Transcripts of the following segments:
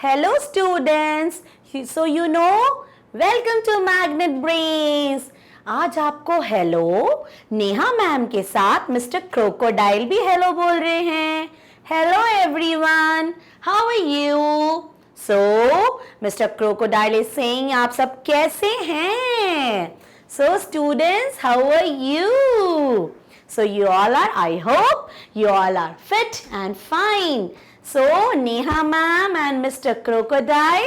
Hello students, so you know, welcome to Magnet Brains. आज आपको hello Neha ma'am के साथ मिस्टर क्रोकोडाइल भी हेलो बोल रहे हैं. Hello everyone, how are you? So mister crocodile is saying आप सब कैसे हैं? So students, how are you? So you all are, I hope you all are fit and fine. So Neha ma'am and Mr. Crocodile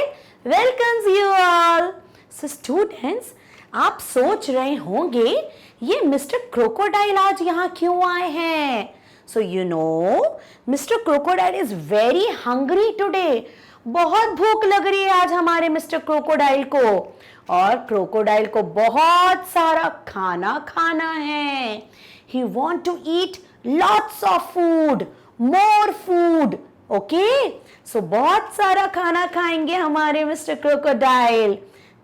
welcomes you all. So students, आप सोच रहे होंगे ये mister crocodile आज यहाँ क्यों आए हैं? So you know, Mr. Crocodile is very hungry today. बहुत भूख लग रही है आज हमारे मिस्टर क्रोकोडाइल को, और क्रोकोडाइल को बहुत सारा खाना खाना है. He want to eat lots of food, more food. Okay? So बहुत सारा खाना खाएंगे हमारे मिस्टर क्रोकोडाइल.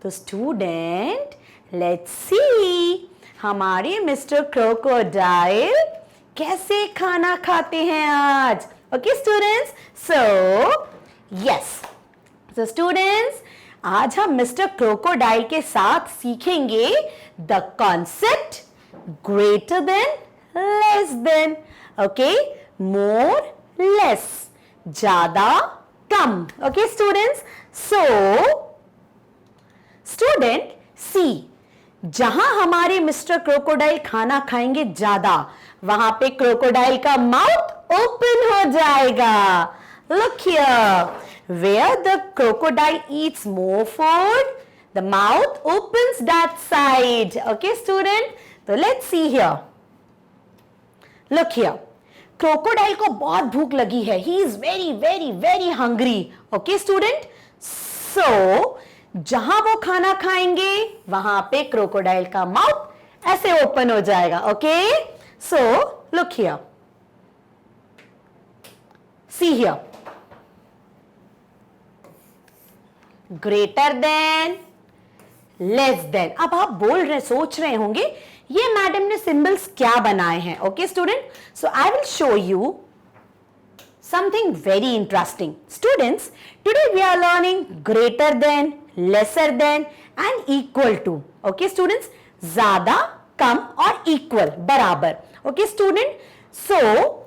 तो स्टूडेंट, let's see हमारे मिस्टर क्रोकोडाइल कैसे खाना खाते हैं आज. Okay students? So yes. So students, आज हम मिस्टर क्रोकोडाइल के साथ सीखेंगे the concept greater than, less than. Okay? More, less. ज़्यादा, कम. Okay students? So student, see, जहां हमारे मिस्टर क्रोकोडाइल खाना खाएंगे ज्यादा, वहां पे क्रोकोडाइल का माउथ ओपन हो जाएगा. Look here, where the crocodile eats more food, the mouth opens that side. Okay student? So let's see here. Look here. Crocodile को बहुत भूख लगी है. He is very very very hungry. Okay student? So जहां वो खाना खाएंगे वहां पे क्रोकोडाइल का माउथ ऐसे ओपन हो जाएगा. Okay? So look here. See here. Greater than, less than. अब आप बोल रहे, सोच रहे होंगे ये मैडम ने सिंबल्स क्या बनाए हैं. Okay student, so I will show you something very interesting. Students, today we are learning greater than, lesser than and equal to. Okay students, ज्यादा, कम और इक्वल, बराबर. Okay student, so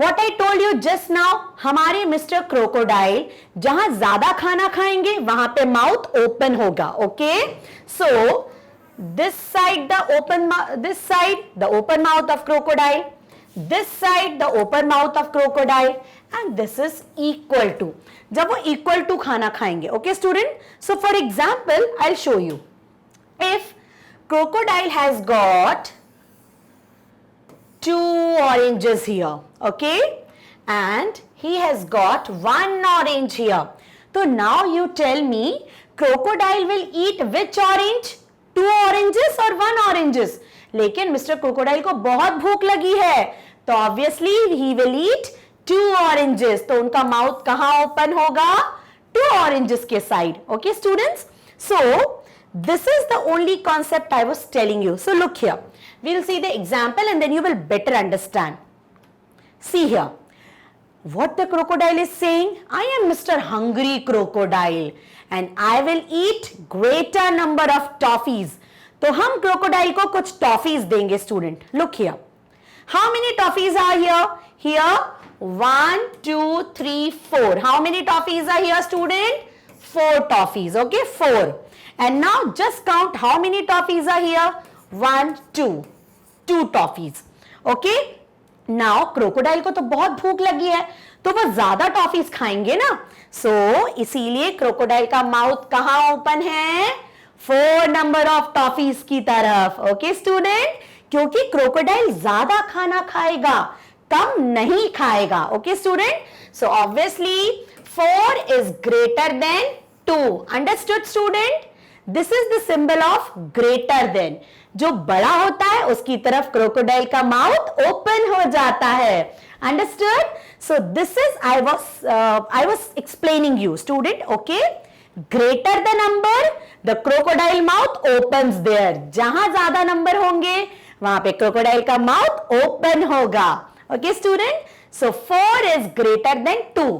What I told you just now, हमारे mister crocodile जहां ज्यादा खाना खाएंगे वहां पे माउथ ओपन होगा. Okay, so this side the open mouth of crocodile, this side the open mouth of crocodile, and this is equal to. जब वो equal to खाना खाएंगे. Okay student? So for example, I'll show you. If crocodile has got 2 oranges here, okay, and he has got 1 orange here. So now you tell me, crocodile will eat which orange? 2 oranges or 1 oranges? लेकिन mister crocodile को बहुत भूख लगी है, तो obviously he will eat 2 oranges. तो उनका mouth कहाँ ओपन होगा? 2 oranges के side. Okay students? So this is the only concept I was telling you. So look here. We'll see the example and then you will better understand. See here. What the crocodile is saying? I am Mr. Hungry Crocodile and I will eat greater number of toffees. तो हम crocodile को कुछ toffees देंगे student. Look here. How many toffees are here? Here 1, 2, 3, 4. How many toffees are here student? 4 toffees. Okay, 4. And now just count how many toffees are here. 1, 2 toffees. Okay? Now crocodile को तो बहुत भूख लगी है, तो वो ज्यादा टॉफीज खाएंगे ना. सो इसीलिए क्रोकोडाइल का माउथ कहाँ ओपन है? 4 नंबर ऑफ टॉफीज की तरफ. ओके स्टूडेंट, क्योंकि क्रोकोडाइल ज्यादा खाना खाएगा, कम नहीं खाएगा. Okay student, so obviously 4 is greater then 2. Understood student? This is the symbol of greater than. जो बड़ा होता है उसकी तरफ क्रोकोडाइल का माउथ ओपन हो जाता है. Understood? So this is I was explaining you student. Okay, greater the number, the crocodile mouth opens there. जहां ज्यादा नंबर होंगे वहां पे क्रोकोडाइल का माउथ ओपन होगा. Okay student, so 4 is greater than 2.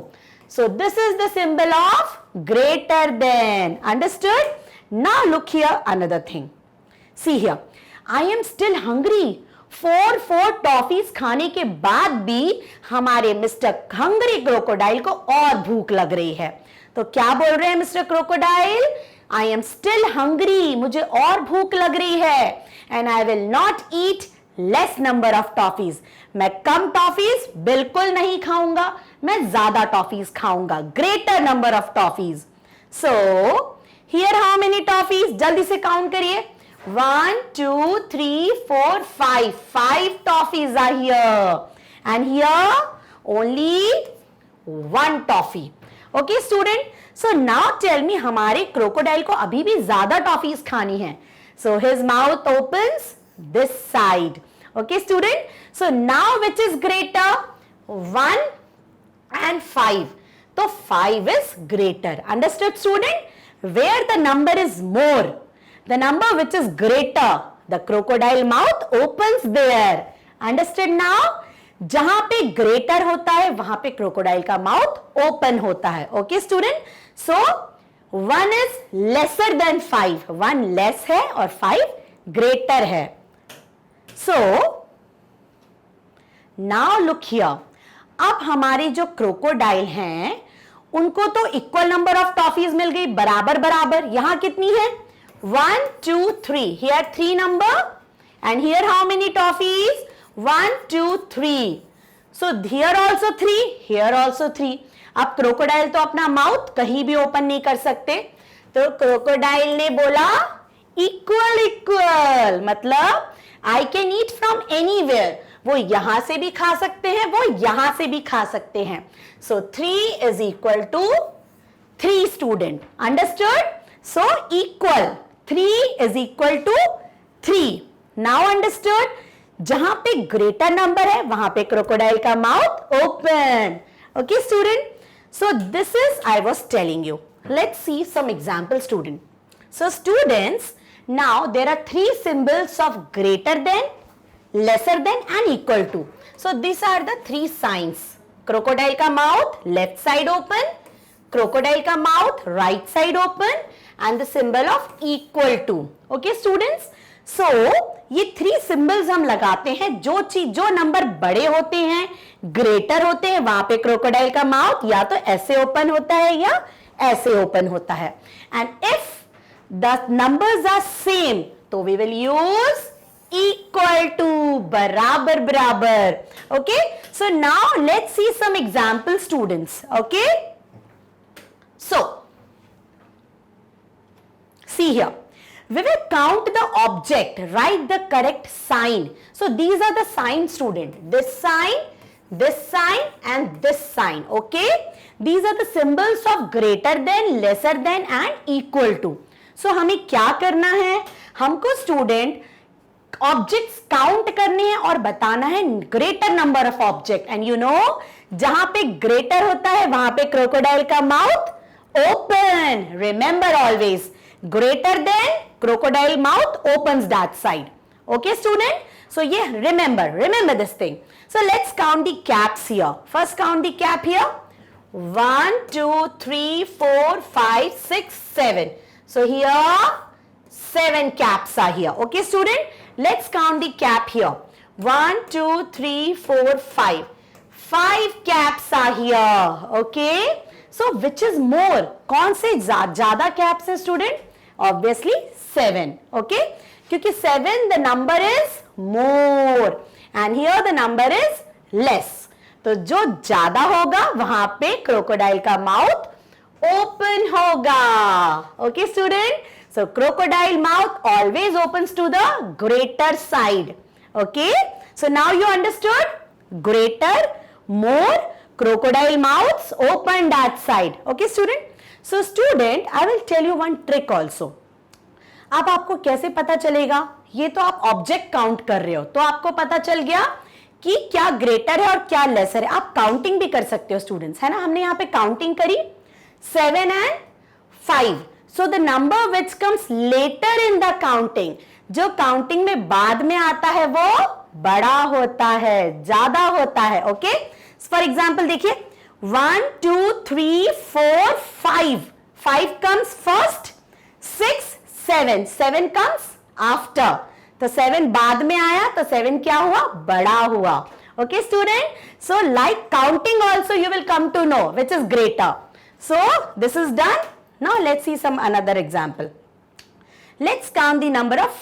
So this is the symbol of greater than. Understood? Now look here, another thing. See here, I am still hungry. 4 toffees खाने के बाद भी हमारे मिस्टर हंग्री क्रोकोडाइल को और भूख लग रही है. तो क्या बोल रहे हैं mister crocodile? I am still hungry, मुझे और भूख लग रही है. And I will not eat less number of toffees. मैं कम टॉफीज बिल्कुल नहीं खाऊंगा, मैं ज्यादा टॉफीज खाऊंगा. Greater number of toffees. So here how many toffees? जल्दी से काउंट करिए. 1 2 3 4 5. 5 toffees are here, and here only 1 toffee. Okay student, so now tell me, हमारे क्रोकोडाइल को अभी भी ज्यादा टॉफीज खानी है. So his mouth opens this side. Okay student, so now which is greater? 1 and 5. तो 5 is greater. Understood student? Where the number is more, the number which is greater, the crocodile mouth opens there. Understood now? जहां पे greater होता है वहां पे crocodile का mouth open होता है. Okay student? So 1 is lesser than 5. 1 less है और 5 greater है. So now look here. अब हमारे जो crocodile हैं उनको तो इक्वल नंबर ऑफ टॉफीज मिल गई, बराबर बराबर. यहां कितनी है? 1 2 3. Here 3 number, and here how many toffees? 1 2 3. So here also 3, here also 3. अब क्रोकोडाइल तो अपना माउथ कहीं भी ओपन नहीं कर सकते, तो क्रोकोडाइल ने बोला इक्वल इक्वल, मतलब I can eat from anywhere. वो यहां से भी खा सकते हैं, वो यहां से भी खा सकते हैं. So 3 is equal to 3 student. Understood? So equal. 3 is equal to 3. Now understood? जहां पे greater number है वहां पे crocodile का mouth open. Okay student? So this is I was telling you. Let's see some example student. So students, now there are 3 symbols of greater than, lesser than and equal to. So these are the 3 signs. Crocodile का mouth left side open, crocodile का mouth right side open, and the symbol of equal to. Okay students, so ये 3 symbols हम लगाते हैं. जो number बड़े होते हैं, ग्रेटर होते हैं, वहां पे क्रोकोडाइल का माउथ या तो ऐसे ओपन होता है या ऐसे ओपन होता है. And if the numbers are same तो we will use equal to, बराबर बराबर. Okay, so now let's see some example students. Okay, so see here, we will count the object, write the correct sign. So these are the signs student, this sign and this sign. Okay, these are the symbols of greater than, lesser than and equal to. So हमें क्या करना है? हमको student objects count करने हैं और बताना है greater number of object. And you know, जहां पे ग्रेटर होता है वहां पे क्रोकोडाइल का mouth open. Remember always, greater than crocodile mouth opens that side. Okay student, so ये remember this thing. So let's count the caps here. First count the cap here. 1 2 3 4 5 6 7. So here 7 caps are here. Okay student, let's count the cap here. 1 2 3 4 5. 5 caps are here. Okay, so which is more? कौन से ज्यादा caps है student? Obviously 7. Okay, क्योंकि 7 the number is more and here the number is less. तो जो ज्यादा होगा वहां पे क्रोकोडाइल का माउथ ओपन होगा. Okay student, so crocodile mouth always opens to the greater side. Okay, so now you understood? Greater, more, crocodile mouths open that side. Okay student, so student I will tell you one trick also. अब आपको कैसे पता चलेगा? ये तो आप object count कर रहे हो तो आपको पता चल गया कि क्या ग्रेटर है और क्या लेसर है. आप काउंटिंग भी कर सकते हो स्टूडेंट्स, है ना. हमने यहाँ पे काउंटिंग करी 7 and 5. So the number which comes later in the counting, जो काउंटिंग में बाद में आता है वो बड़ा होता है, ज्यादा होता है. ओके, फॉर एग्जाम्पल देखिए 1 2 3 4 5. 5 comes first, 6, 7, 7 comes after. तो 7 बाद में आया तो 7 क्या हुआ, बड़ा हुआ. Okay student, so like counting also you will come to know which is greater. So this is done. Now let's see some another example. Let's count the number of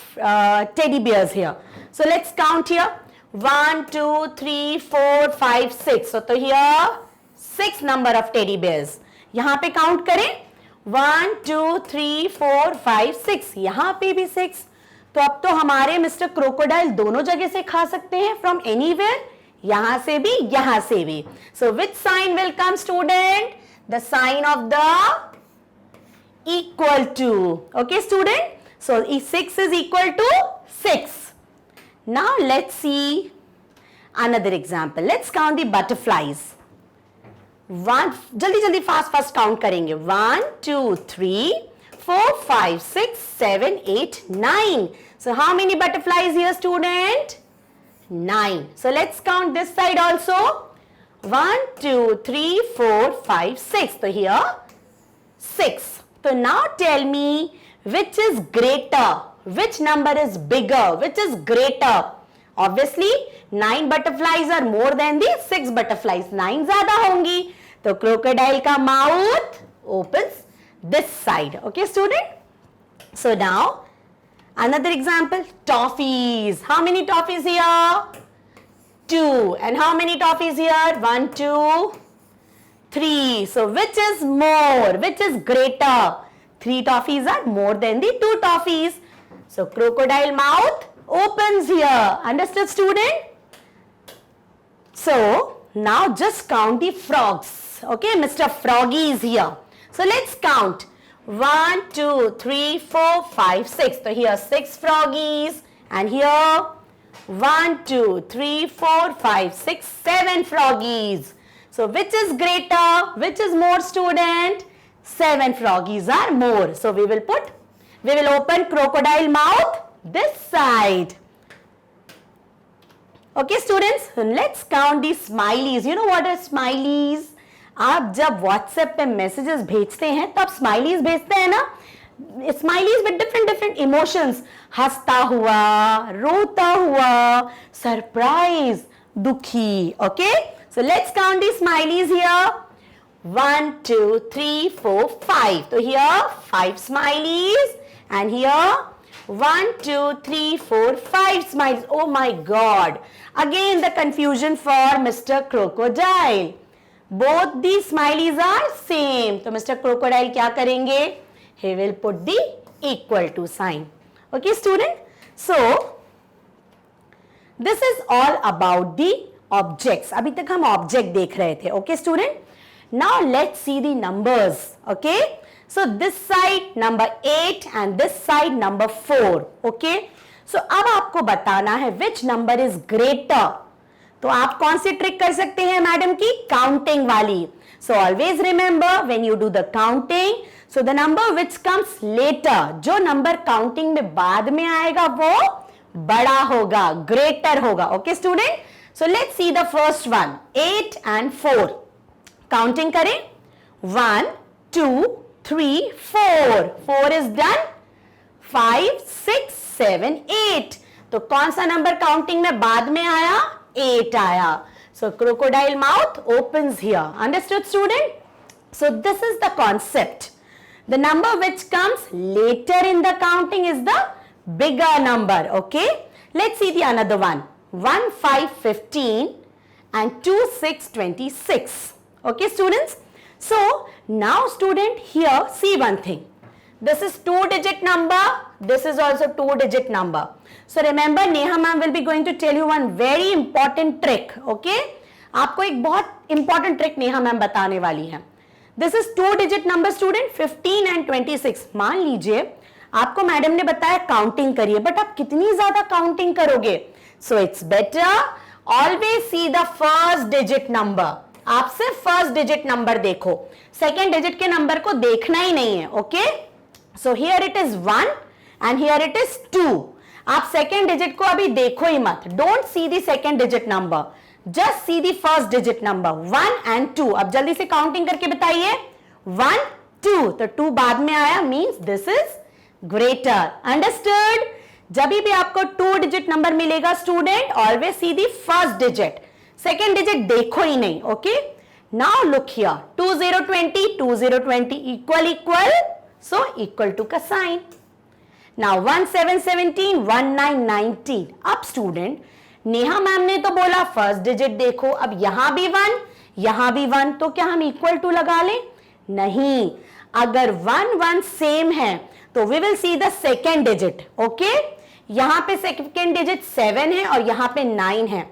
teddy bears here. So let's count here. 1, 2, 3, 4, 5, 6. So here 6 number of teddy bears. यहाँ पे count करें. 1, 2, 3, 4, 5, 6. यहाँ पे भी 6. तो अब तो हमारे मिस्टर क्रोकोडाइल दोनों जगह से खा सकते हैं, फ्रॉम एनीवेयर, यहां से भी यहां से भी. So which sign will come student, the sign of the equal to. Okay student, so 6 is equal to 6. Now let's see another example. Let's count the butterflies. जल्दी जल्दी फास्ट काउंट करेंगे. 1, 2, 3, 4, 5, 6, 7, 8, 9. So how many butterflies here student? 9. So let's count this side also. 1, 2, 3, 4, 5, 6. So here 6. So now tell me which is greater? Which number is bigger? Which is greater? Obviously 9 butterflies are more than the 6 butterflies. 9 ज़्यादा होंगी. तो crocodile का mouth opens this side. Okay student, so now another example, toffees. How many toffees here? 2. And how many toffees here? 1, 2, 3. So which is more, which is greater? 3 toffees are more than the 2 toffees. So crocodile mouth opens here. Understood student? So now just count the frogs. Okay, Mr. Froggy is here. So let's count. 1, 2, 3, 4, 5, 6. So here 6 froggies, and here 1, 2, 3, 4, 5, 6, 7 froggies. So which is greater? Which is more student? 7 froggies are more. So we will open crocodile mouth this side. Okay students, so let's count the smileys. You know what are smileys? आप जब WhatsApp पे messages भेजते हैं तब smileys भेजते हैं ना, smileys with different emotions, हंसता हुआ, रोता हुआ, सरप्राइज, दुखी. Okay, so let's count the smileys here. 1, 2, 3, 4, 5. तो here 5 smileys, and here 1, 2, 3, 4, 5 smiles. Oh my God! Again the confusion for Mr. Crocodile. Both these smileys are same. तो Mr. Crocodile क्या करेंगे? He will put the equal to sign. Okay student? So this is all about the objects. अभी तक हम object देख रहे थे. Okay student? Now let's see the numbers. Okay? So this side number 8 and this side number 4. Okay? So अब आपको बताना है which number is greater. तो आप कौन सी ट्रिक कर सकते हैं मैडम की? काउंटिंग वाली. So always remember when you do the counting, so the number which comes later, जो नंबर काउंटिंग में बाद में आएगा वो बड़ा होगा, ग्रेटर होगा. Okay student, so let's see the first one, 8 and 4. Counting करें. 1, 2, 3, 4. 4 इज डन. 5, 6, 7, 8. तो कौन सा नंबर काउंटिंग में बाद में आया? 8 आया. So crocodile mouth opens here. Understood student? So this is the concept. The number which comes later in the counting is the bigger number. Okay? Let's see the another one. 1, 5, 15 and 2, 6, 26. Okay students? So now student here see one thing. This is 2-digit number. This is also 2-digit number. So remember, Neha ma'am will be going to tell you one very important trick. Okay? आपको एक बहुत important trick Neha ma'am बताने वाली है. This is 2-digit number student, 15 and 26. मान लीजिए आपको madam ने बताया काउंटिंग करिए, बट आप कितनी ज्यादा काउंटिंग करोगे? So it's better always see the first digit number. आप सिर्फ फर्स्ट डिजिट नंबर देखो, सेकेंड डिजिट के नंबर को देखना ही नहीं है. Okay, so here it is 1 and here it is 2. आप सेकेंड डिजिट को अभी देखो ही मत. Don't see the second digit number, just see the first digit number 1 and 2. अब जल्दी से काउंटिंग करके बताइए. 1, 2, तो 2 बाद में आया means this is greater. Understood? जब भी आपको 2 डिजिट नंबर मिलेगा student, always see the first digit, second digit देखो ही नहीं। Okay, now look here, 2020 2020 equal, so equal to का साइन। नाउ 1717 1919। अब स्टूडेंट नेहा मैम ने तो बोला फर्स्ट डिजिट देखो, अब यहां भी 1 यहां भी 1, तो क्या हम इक्वल टू लगा लें? नहीं, अगर 1 1 सेम है तो we will see the second digit. Okay, यहां पे सेकेंड डिजिट 7 है और यहां पे 9 है,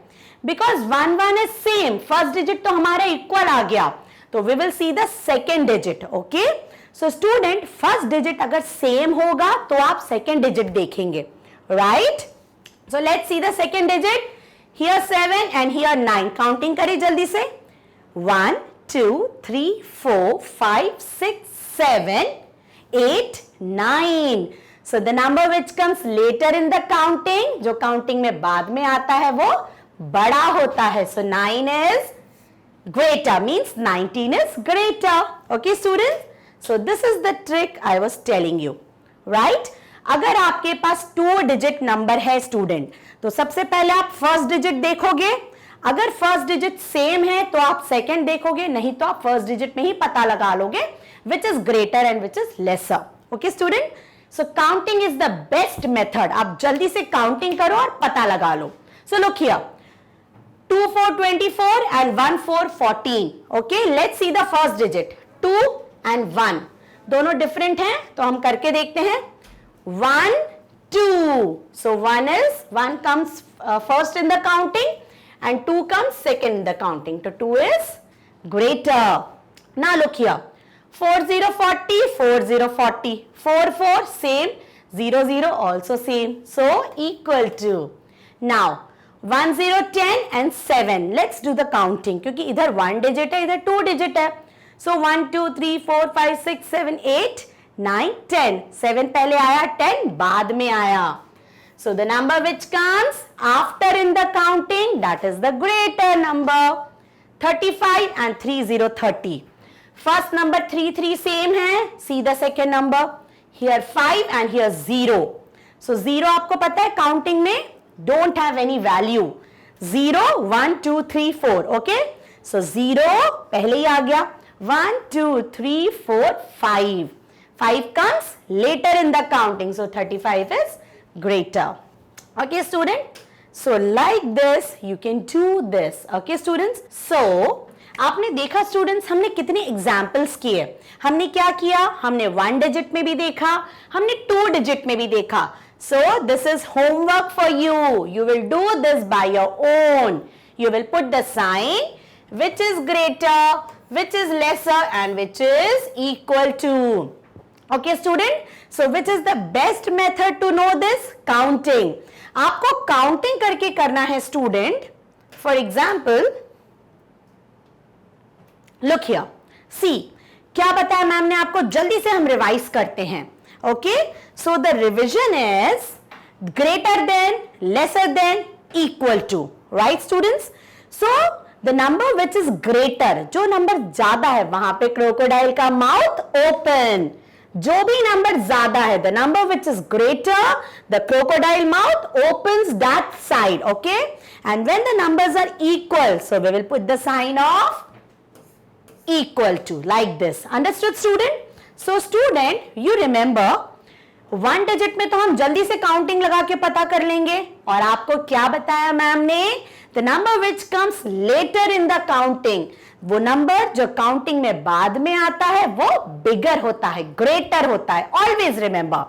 because 1 1 is same, first digit तो हमारा इक्वल आ गया, तो we will see the second digit. Okay, so student first digit अगर सेम होगा तो आप सेकेंड डिजिट देखेंगे, right? So let's see the second digit, here 7 and here 9। Counting करिए जल्दी से, 1 2 3 4 5 6 7 8 9। So the number which comes later in the counting, जो counting में बाद में आता है वो बड़ा होता है। So 9 is greater, means 19 is greater. Okay students? So this is the trick I was telling you, right? अगर आपके पास 2 डिजिट नंबर है स्टूडेंट, तो सबसे पहले आप फर्स्ट डिजिट देखोगे, अगर फर्स्ट डिजिट सेम है तो आप सेकेंड देखोगे, नहीं तो आप फर्स्ट डिजिट में ही पता लगा लोगे which is greater and which is lesser. Okay student, so counting is the best method. आप जल्दी से काउंटिंग करो और पता लगा लो। So look here, 2 4 24 and 1 4 14. Okay, let's see the first digit, 2 and 1 दोनों डिफरेंट हैं, तो हम करके देखते हैं। 1 2, so 1 comes first in the counting and 2 comes second in the counting, so 2 is greater. Now look here, 4 0 40 4 0 40, 4 4 same, 0 0 also same, so equal to. Now 1 0 10 and 7, let's do the counting, क्योंकि इधर 1 digit है, इधर 2 digit है। So 1 2 3 4 5 6 7 8 9 10, 7 पहले आया, 10 बाद में आया। So the number which comes after in the counting, that is the greater number. 35 and 3 0 30. First number 3 3 same है, see the second number, here 5 and here 0. So 0 आपको पता है काउंटिंग में don't have any value. 0 1 2 3 4. Okay, so 0 पहले ही आ गया, 1 2 3 4 5. 5 comes later in the counting, so 35 is greater. Okay student, so like this you can do this. Okay students, so आपने देखा students, हमने कितने एग्जाम्पल्स किए। हमने क्या किया, हमने 1 डिजिट में भी देखा, हमने 2 डिजिट में भी देखा। So this is homework for you. You will do this by your own. You will put the sign which is greater, which is lesser and which is equal to. Okay student, so which is the best method to know this? Counting. आपको counting करके करना है student. For example look here, see क्या बताया ma'am ने आपको, जल्दी से हम रिवाइज करते हैं। Okay, so the revision is greater than, lesser than, equal to, right students? So the number which is greater, जो नंबर ज्यादा है वहां पे क्रोकोडाइल का माउथ ओपन, जो भी नंबर ज्यादा है, the number which is greater, the crocodile mouth opens that side. Okay, and when the numbers are equal, so we will put the sign of equal to, like this. Understood student? So student, you remember 1 digit में तो हम जल्दी से counting लगा के पता कर लेंगे, और आपको क्या बताया मैम ने, the number which comes later in the counting, वो नंबर जो काउंटिंग में बाद में आता है वो बिगर होता है, ग्रेटर होता है। Always remember,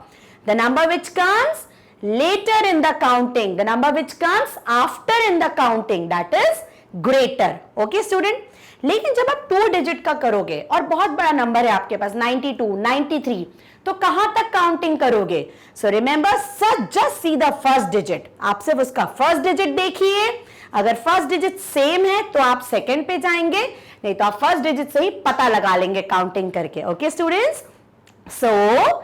the number which comes later in the counting, the number which comes after in the counting, that is greater. Okay student, लेकिन जब आप 2 डिजिट का करोगे और बहुत बड़ा नंबर है आपके पास 92 93, तो कहां तक काउंटिंग करोगे? So remember, just see the first digit, आप सिर्फ उसका फर्स्ट डिजिट देखिए, अगर फर्स्ट डिजिट सेम है तो आप सेकंड पे जाएंगे, नहीं तो आप फर्स्ट डिजिट से ही पता लगा लेंगे काउंटिंग करके। Okay students, so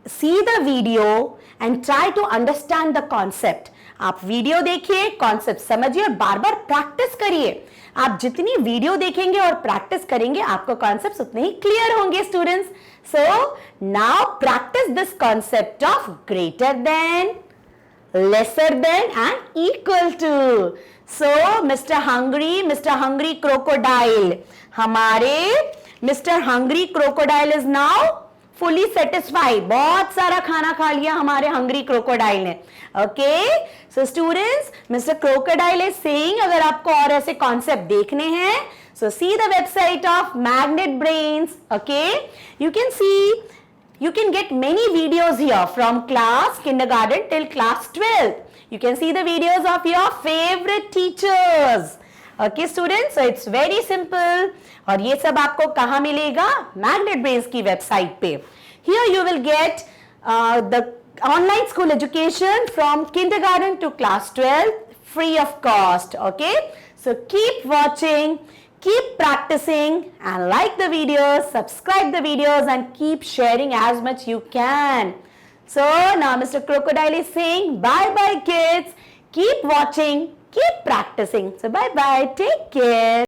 see the video and try to understand the concept. आप वीडियो देखिए, कॉन्सेप्ट समझिए और बार बार प्रैक्टिस करिए। आप जितनी वीडियो देखेंगे और प्रैक्टिस करेंगे आपको कॉन्सेप्ट्स उतने ही क्लियर होंगे students. So now practice this concept of greater than, lesser than and equal to. So Mr. Hungry crocodile, हमारे Mr. Hungry crocodile is now fully satisfied. बहुत सारा खाना खा लिया हमारे hungry crocodile ने. Okay, so students, Mr. Crocodile is saying अगर आपको और ऐसे concept देखने हैं, so see the website of Magnet Brains. Okay, you can see. You can get many videos here from class kindergarten till class 12th. You can see the videos of your favorite teachers. Okay students, so it's very simple. और ये सब आपको कहाँ मिलेगा? Magnet Brains की website पे. Here you will get the online school education from kindergarten to class 12 free of cost. Okay, so keep watching. Keep practicing and like the videos, subscribe the videos and keep sharing as much you can. So now Mr. Crocodile is saying bye bye kids. Keep watching, keep practicing. So bye bye, take care.